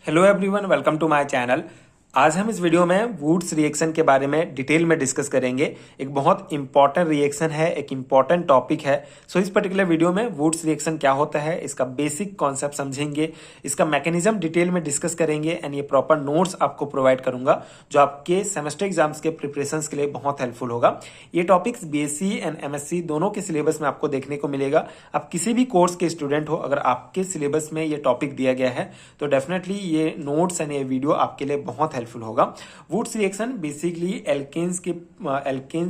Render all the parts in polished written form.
Hello everyone, welcome to my channel. आज हम इस वीडियो में वुड्स रिएक्शन के बारे में डिटेल में डिस्कस करेंगे। एक बहुत इंपॉर्टेंट रिएक्शन है, एक इंपॉर्टेंट टॉपिक है। सो इस पर्टिकुलर वीडियो में वुड्स रिएक्शन क्या होता है, इसका बेसिक कॉन्सेप्ट समझेंगे, इसका मैकेनिज्म डिटेल में डिस्कस करेंगे एंड ये प्रॉपर नोट्स आपको प्रोवाइड करूंगा जो आपके सेमेस्टर एग्जाम्स के प्रिपरेशन के लिए बहुत हेल्पफुल होगा। ये टॉपिक्स बीएससी एंड एमएससी दोनों के सिलेबस में आपको देखने को मिलेगा। आप किसी भी कोर्स के स्टूडेंट हो, अगर आपके सिलेबस में ये टॉपिक दिया गया है तो डेफिनेटली ये नोट्स एंड ये वीडियो आपके लिए बहुत हेल्पफुल होगा। वुड्स रिएक्शन बेसिकली एल्केन्स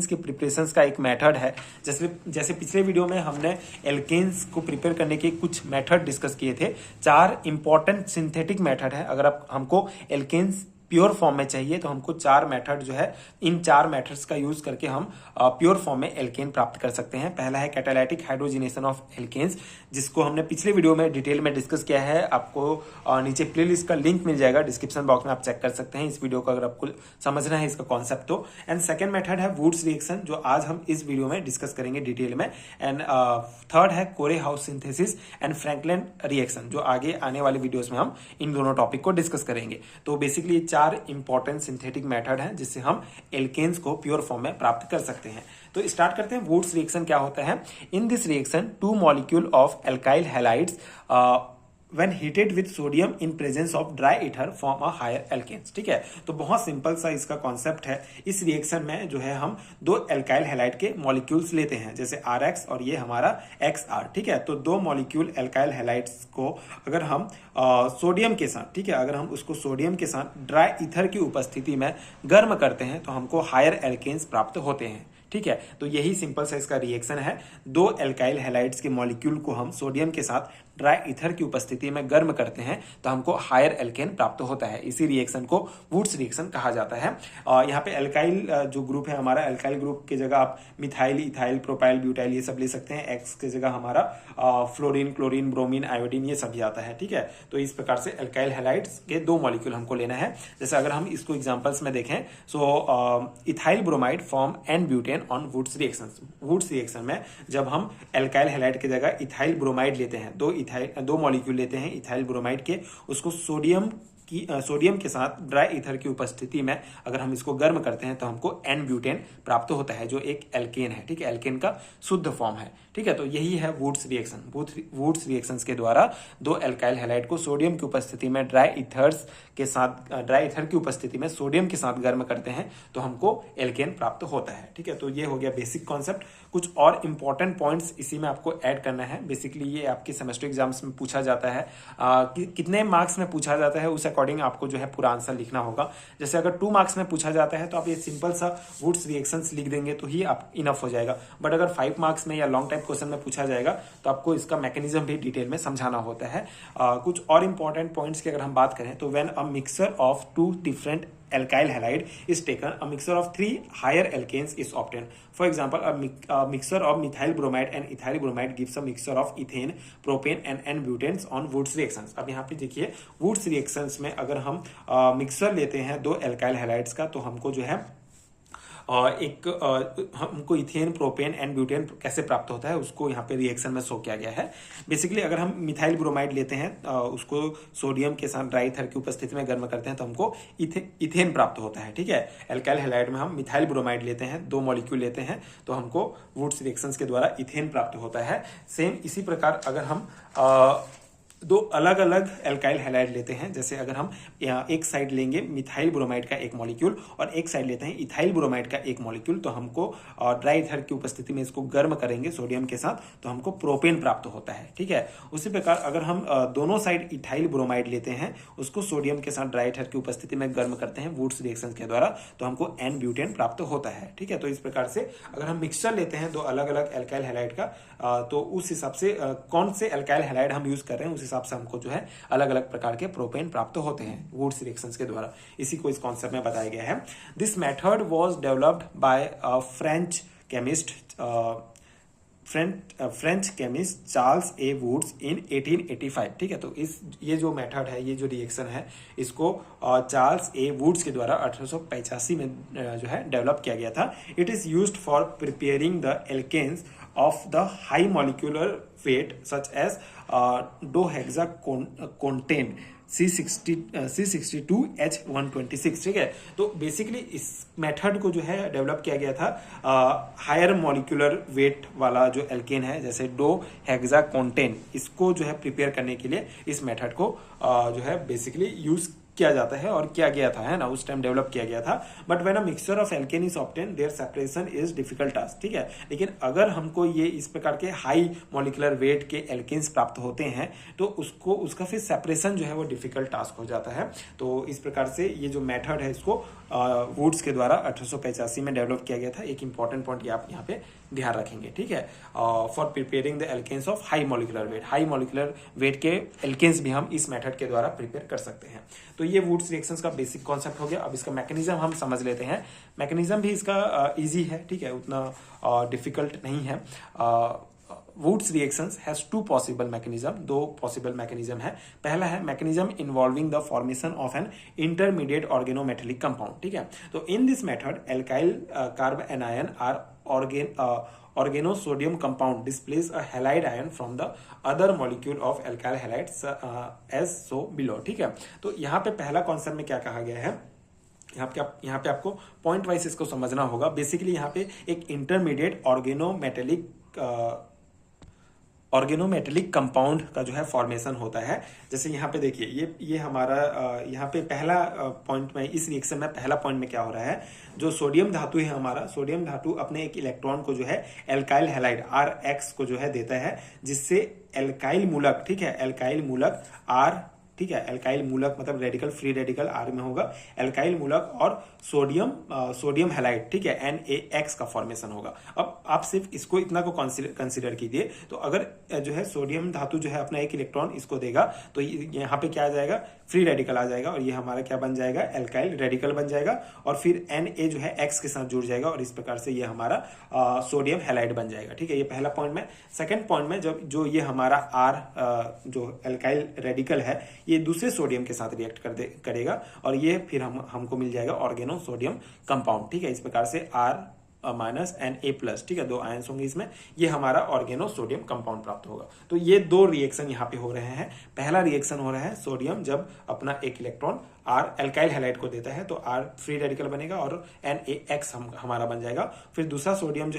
के प्रिपरेशंस का एक मेथड है। जैसे पिछले वीडियो में हमने एल्केन्स को प्रिपेयर करने के कुछ मेथड डिस्कस किए थे। 4 इंपॉर्टेंट सिंथेटिक मेथड है। अगर आप हमको एल्केन्स प्योर फॉर्म में चाहिए तो हमको 4 मेथड जो है, इन 4 मेथड्स का यूज करके हम प्योर फॉर्म में एल्केन प्राप्त कर सकते हैं। पहला है कैटालाइटिक हाइड्रोजिनेशन ऑफ एल्केन्स, जिसको हमने पिछले वीडियो में डिटेल में डिस्कस किया है। आपको नीचे प्लेलिस्ट का लिंक मिल जाएगा, डिस्क्रिप्शन बॉक्स में आप चेक कर सकते हैं इस वीडियो को अगर आपको समझना है इसका कॉन्सेप्ट तो। एंड सेकेंड मेथड है वुड्स रिएक्शन, जो आज हम इस वीडियो में डिस्कस करेंगे डिटेल में। एंड थर्ड है कोरे house synthesis and Franklin reaction, जो आगे आने वाले वीडियोस में हम इन दोनों टॉपिक को डिस्कस करेंगे। तो बेसिकली 4 इंपॉर्टेंट सिंथेटिक मेथड हैं जिससे हम एल्केन्स को प्योर फॉर्म में प्राप्त कर सकते हैं। तो स्टार्ट करते हैं। वुड्स रिएक्शन क्या होता है? In this reaction 2 molecule of alkyl halides when heated with sodium in presence of dry ether form a higher alkanes। ठीक है, तो बहुत सिंपल सा इसका कॉन्सेप्ट है। इस रिएक्शन में जो है हम 2 एल्काइल हैलाइड के मॉलिक्यूल्स लेते हैं, जैसे RX और ये हमारा XR। ठीक है, तो 2 मॉलिक्यूल एल्काइल हैलाइड्स को अगर हम सोडियम के साथ, ठीक है, अगर हम उसको सोडियम के साथ ड्राई ईथर की उपस्थिति में गर्म करते हैं तो हमको हायर एल्केन्स प्राप्त होते हैं। ठीक है, तो यही सिंपल सा इसका रिएक्शन है। 2 एल्काइल हैलाइड्स के मॉलिक्यूल को हम सोडियम के साथ ड्राई ईथर की उपस्थिति में गर्म करते हैं तो हमको हायर एल्केन प्राप्त होता है। इसी रिएक्शन को वुड्स रिएक्शन कहा जाता है। यहाँ पे एल्काइल जो ग्रुप है हमारा, एल्काइल ग्रुप की जगह आप मिथाइल, इथाइल, प्रोपाइल, ब्यूटाइल ये सब ले सकते हैं। एक्स की जगह हमारा फ्लोरीन, क्लोरीन, ब्रोमीन, आयोडीन ये सब भी आता है। ठीक है, तो इस प्रकार से एल्काइल हैलाइड्स के 2 मॉलिक्यूल हमको लेना है। जैसे अगर हम इसको एग्जाम्पल्स में देखें, so ethyl bromide form n butane on Wurtz reaction. Wurtz reaction में जब हम एल्काइल हैलाइड की जगह इथाइल ब्रोमाइड लेते हैं, 2 मॉलिक्यूल लेते हैं इथाइल ब्रोमाइड के, उसको सोडियम के साथ ड्राई ईथर की उपस्थिति में अगर हम इसको गर्म करते हैं तो हमको एन ब्यूटेन प्राप्त होता है, जो एक एल्केन है। ठीक है, एल्केन का शुद्ध फॉर्म है। ठीक है, तो यही है वुड्स रिएक्शन। वुड्स रिएक्शंस के द्वारा 2 एल्काइल हैलाइड को सोडियम की उपस्थिति में ड्राई ईथर की उपस्थिति में सोडियम के साथ गर्म करते हैं तो हमको एल्केन प्राप्त होता है। ठीक है, तो ये हो गया बेसिक कॉन्सेप्ट। कुछ और इंपॉर्टेंट पॉइंट्स इसी में आपको ऐड करना है। बेसिकली ये आपके सेमेस्टर एग्जाम्स में पूछा जाता है। कितने मार्क्स में पूछा जाता है उस अकॉर्डिंग आपको जो है पूरा आंसर लिखना होगा। जैसे अगर 2 मार्क्स में पूछा जाता है तो आप ये सिंपल सा वुड्स रिएक्शंस लिख देंगे तो ही आप इनफ हो जाएगा। बट अगर 5 मार्क्स में या लॉन्ग टाइप क्वेश्चन में पूछा जाएगा तो आपको इसका मैकेनिज्म भी डिटेल में समझाना होता है। कुछ और इंपॉर्टेंट पॉइंट्स की अगर हम बात करें तो when a mixture of 2 different alkyl halide is taken, a mixture of 3 higher alkanes is obtained. For example, a mixture of methyl bromide and ethyl bromide gives a mixture of ethane, propane and n-butanes on Woods reactions। अब यहाँ पे देखिए Woods reactions में अगर हम mixer लेते हैं 2 alkyl halides का तो हमको जो है हमको इथेन, प्रोपेन एंड ब्यूटेन कैसे प्राप्त होता है उसको यहाँ पे रिएक्शन में शो किया गया है। बेसिकली अगर हम मिथाइल ब्रोमाइड लेते हैं, उसको सोडियम के साथ ड्राई ईथर की उपस्थिति में गर्म करते हैं तो हमको इथेन प्राप्त होता है। ठीक है, एल्काइल हैलाइड में हम मिथाइल ब्रोमाइड लेते हैं, 2 मॉलिक्यूल लेते हैं तो हमको वुड्स रिएक्शंस के द्वारा इथेन प्राप्त होता है। सेम इसी प्रकार अगर हम 2 अलग अलग एल्काइल हैलाइड लेते हैं, जैसे अगर हम यहाँ एक साइड लेंगे मिथाइल ब्रोमाइड का एक मॉलिक्यूल और एक साइड लेते हैं इथाइल ब्रोमाइड का एक मॉलिक्यूल, तो हमको ड्राई ईथर की उपस्थिति में इसको गर्म करेंगे सोडियम के साथ तो हमको प्रोपेन प्राप्त होता है। ठीक है, उसी प्रकार अगर हम दोनों साइड इथाइल ब्रोमाइड लेते हैं, उसको सोडियम के साथ ड्राई ईथर की उपस्थिति में गर्म करते हैं वुड्स रिएक्शन के द्वारा तो हमको एन ब्यूटेन प्राप्त होता है। ठीक है, तो इस प्रकार से अगर हम मिक्सचर लेते हैं 2 अलग अलग एल्काइल हैलाइड का तो उस हिसाब से कौन से एल्काइल हैलाइड हम यूज कर रहे हैं उस हिसाब से हमको जो है अलग अलग प्रकार के प्रोपेन प्राप्त होते हैं वुड्स रिएक्शंस के द्वारा। इसी को इस कॉन्सेप्ट में बताया गया है। This method was developed by French chemist Charles A Wurtz in 1885। ठीक है, तो ये जो मेथड है, ये जो रिएक्शन है, इसको चार्ल्स ए वुड्स के द्वारा 1885 में जो है डेवलप किया गया था। It is used for preparing the alkanes of the high molecular weight such as dohexacontain C62H126, ठीक है। तो बेसिकली इस मेथड को जो है डेवलप किया गया था हायर मॉलिक्यूलर वेट वाला जो एल्केन है, जैसे डो हेक्साकोंटेन, इसको जो है प्रिपेयर करने के लिए इस मेथड को जो है बेसिकली यूज किया जाता है और किया गया था, है ना, उस टाइम डेवलप किया गया था। But when a mixture of alkane is obtain their separation is difficult task, ठीक है। लेकिन अगर हमको ये इस प्रकार के हाई मॉलिक्यूलर वेट के एल्केन्स प्राप्त होते हैं तो उसका फिर सेपरेशन जो है वो डिफिकल्ट टास्क हो जाता है। तो इस प्रकार से ये जो मेथड है इसको वुड्स के द्वारा 1885 में डेवलप किया गया था। एक इंपॉर्टेंट पॉइंट आप यहाँ पे ध्यान रखेंगे, ठीक है। For preparing the alkanes of high molecular weight, high molecular weight के एल्केन्स भी हम इस मेथड के द्वारा प्रिपेयर कर सकते हैं। तो ये वुड्स रिएक्शंस का बेसिक कॉन्सेप्ट हो गया। अब इसका मैकेनिज्म हम समझ लेते हैं। मैकेनिज्म भी इसका इजी है, ठीक है, उतना डिफिकल्ट नहीं है। Wurtz reactions has two possible mechanism, दो पॉसिबल मैकेनिज्म है। पहला है mechanism involving the formation of an intermediate organometallic compound, ठीक है। तो in this method alkyl carbanion are organosodium compound displays a halide ion from the other molecule of alkyl halides as so below, ठीक है। तो यहाँ पे पहला concept में क्या कहा गया है, यहाँ पे आपको पॉइंट वाइज इसको समझना होगा। बेसिकली यहाँ पे एक इंटरमीडिएट ऑर्गेनोमेटेलिक कंपाउंड का जो है फॉर्मेशन होता है। जैसे यहाँ पे देखिए ये हमारा यहाँ पे पहला पॉइंट में, इस रिएक्शन में पहला पॉइंट में क्या हो रहा है, जो सोडियम धातु है हमारा, सोडियम धातु अपने एक इलेक्ट्रॉन को जो है एल्काइल हैलाइड Rx को जो है देता है, जिससे एल्काइल मूलक, ठीक है, एल्काइल मूलक R, ठीक है, एल्काइल मूलक मतलब रेडिकल, फ्री रेडिकल R में होगा, एल्काइल मूलक और सोडियम हैलाइड, ठीक है, NaX का फॉर्मेशन होगा। अब आप सिर्फ इसको इतना को कंसीडर कीजिए। तो अगर जो है सोडियम धातु जो है अपना एक इलेक्ट्रॉन इसको देगा तो यहाँ पे क्या आ जाएगा, फ्री रेडिकल आ जाएगा और ये हमारा क्या बन जाएगा, एल्काइल रेडिकल बन जाएगा और फिर Na जो है X के साथ जुड़ जाएगा और इस प्रकार से ये हमारा सोडियम हैलाइड बन जाएगा, ठीक है। ये पहला पॉइंट में। सेकेंड पॉइंट में जब जो ये हमारा R जो एल्काइल रेडिकल है ये दूसरे सोडियम के साथ रिएक्ट करेगा और ये फिर हमको मिल जाएगा ऑर्गेनो सोडियम कंपाउंड, ठीक है। इस प्रकार से R माइनस Na+, ठीक है, दो आयंस होंगे इसमें, ये हमारा ऑर्गेनो सोडियम कंपाउंड प्राप्त होगा। तो ये दो रिएक्शन यहाँ पे हो रहे हैं। पहला रिएक्शन हो रहा है सोडियम जब अपना एक इलेक्ट्रॉन R एल्काइल हैलाइड को देता है तो R फ्री रेडिकल बनेगा और NaX हमारा बन जाएगा। फिर दूसरा सोडियम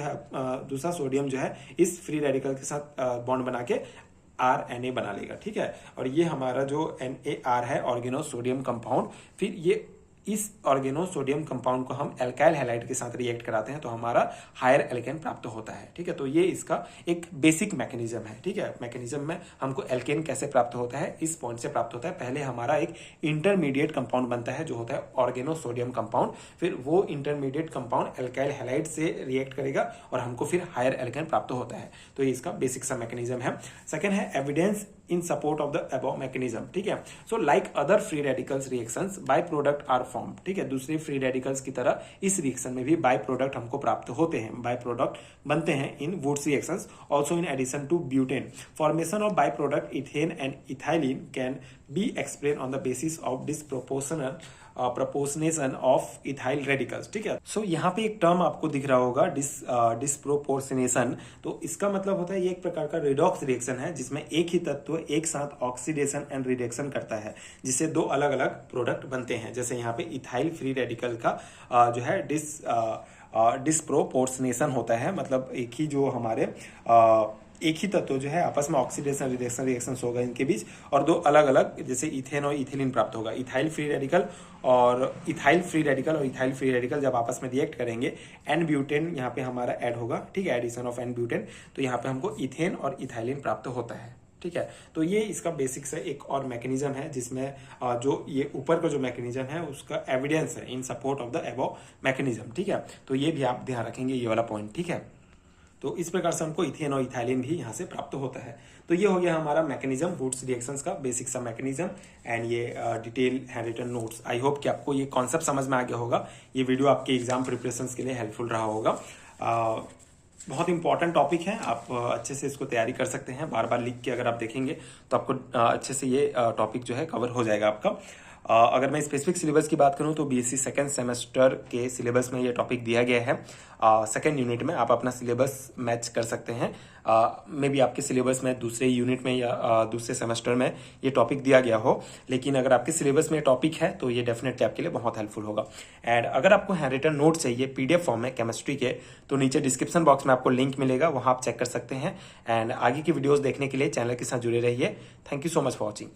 जो है इस फ्री रेडिकल के साथ बॉन्ड बना के RNA बना लेगा, ठीक है। और ये हमारा जो NaR है ऑर्गेनो सोडियम कंपाउंड, फिर ये इस ऑर्गेनो सोडियम कंपाउंड को हम एल्काइल हैलाइड के साथ रिएक्ट कराते हैं तो हमारा हायर एल्केन प्राप्त होता है, ठीक है। तो ये इसका एक बेसिक मैकेनिज्म है, ठीक है। मैकेनिज्म में हमको एल्केन कैसे प्राप्त होता है, इस पॉइंट से प्राप्त होता है। पहले हमारा एक इंटरमीडिएट कंपाउंड बनता है जो होता है ऑर्गेनो सोडियम कंपाउंड, फिर वो इंटरमीडिएट कंपाउंड एल्काइल हैलाइड से रिएक्ट करेगा और हमको फिर हायर एल्केन प्राप्त होता है। तो ये इसका बेसिक सा मैकेनिज्म है। सेकेंड है evidence in support of the above mechanism, ठीक है। So like other free radicals reactions by product are form, ठीक है। दूसरे फ्री रेडिकल्स की तरह इस रिएक्शन में भी बाय प्रोडक्ट हमको प्राप्त होते हैं, बाय प्रोडक्ट बनते हैं in Wurtz reactions. Also in addition to butane, formation of by product ethane and ethylene can be explain on the basis of proportionation of ethyl radicals, ठीक है। सो यहाँ पे एक टर्म आपको दिख रहा होगा डिस्प्रोपोर्शनेशन। तो इसका मतलब होता है ये एक प्रकार का रिडॉक्स रिएक्शन है जिसमें एक ही तत्व एक साथ ऑक्सीडेशन एंड रिडक्शन करता है जिससे दो अलग अलग प्रोडक्ट बनते हैं। जैसे यहाँ पे इथाइल फ्री रेडिकल का जो है डिस्प्रोपोर्शनेशन होता है, मतलब एक ही जो हमारे एक ही तत्व जो है आपस में ऑक्सीडेशन रिडक्शन रिएक्शंस होगा इनके बीच और दो अलग अलग जैसे इथेन और इथिलीन प्राप्त होगा। इथाइल फ्री रेडिकल और इथाइल फ्री रेडिकल जब आपस में रिएक्ट करेंगे एन ब्यूटेन यहाँ पे हमारा ऐड होगा, ठीक है, एडिशन ऑफ एन ब्यूटेन, तो यहाँ पे हमको इथेन और इथाइलिन प्राप्त होता है, ठीक है। तो ये इसका बेसिक से एक और मैकेनिज्म है जिसमें जो ये ऊपर का जो मैकेनिज्म है उसका एविडेंस है इन support of the above mechanism, ठीक है। तो ये भी आप ध्यान रखेंगे ये वाला पॉइंट, ठीक है। तो इस प्रकार से हमको इथेन और इथाइलिन भी यहाँ से प्राप्त होता है। तो ये हो गया हमारा मैकेनिज्म वुड्स रिएक्शंस का बेसिक सा मैकेनिज्म एंड ये detail hand written notes. I hope कि आपको ये कॉन्सेप्ट समझ में आ गया होगा। ये वीडियो आपके एग्जाम प्रिपरेशंस के लिए हेल्पफुल रहा होगा। बहुत इंपॉर्टेंट टॉपिक है, आप अच्छे से इसको तैयारी कर सकते हैं। बार बार लिख के अगर आप देखेंगे तो आपको अच्छे से ये टॉपिक जो है कवर हो जाएगा आपका। अगर मैं स्पेसिफिक सिलेबस की बात करूं तो बीएससी सेकेंड सेमेस्टर के सिलेबस में ये टॉपिक दिया गया है। सेकेंड यूनिट में आप अपना सिलेबस मैच कर सकते हैं। मे बी आपके सिलेबस में दूसरे यूनिट में या दूसरे सेमेस्टर में ये टॉपिक दिया गया हो, लेकिन अगर आपके सिलेबस में टॉपिक है तो ये डेफिनेटली आपके लिए बहुत हेल्पफुल होगा। एंड अगर आपको हैंड रिटन नोट चाहिए पीडीएफ फॉर्म में केमिस्ट्री के, तो नीचे डिस्क्रिप्शन बॉक्स में आपको लिंक मिलेगा, वहां आप चेक कर सकते हैं। एंड आगे की वीडियोस देखने के लिए चैनल के साथ जुड़े रहिए। Thank you so much for watching.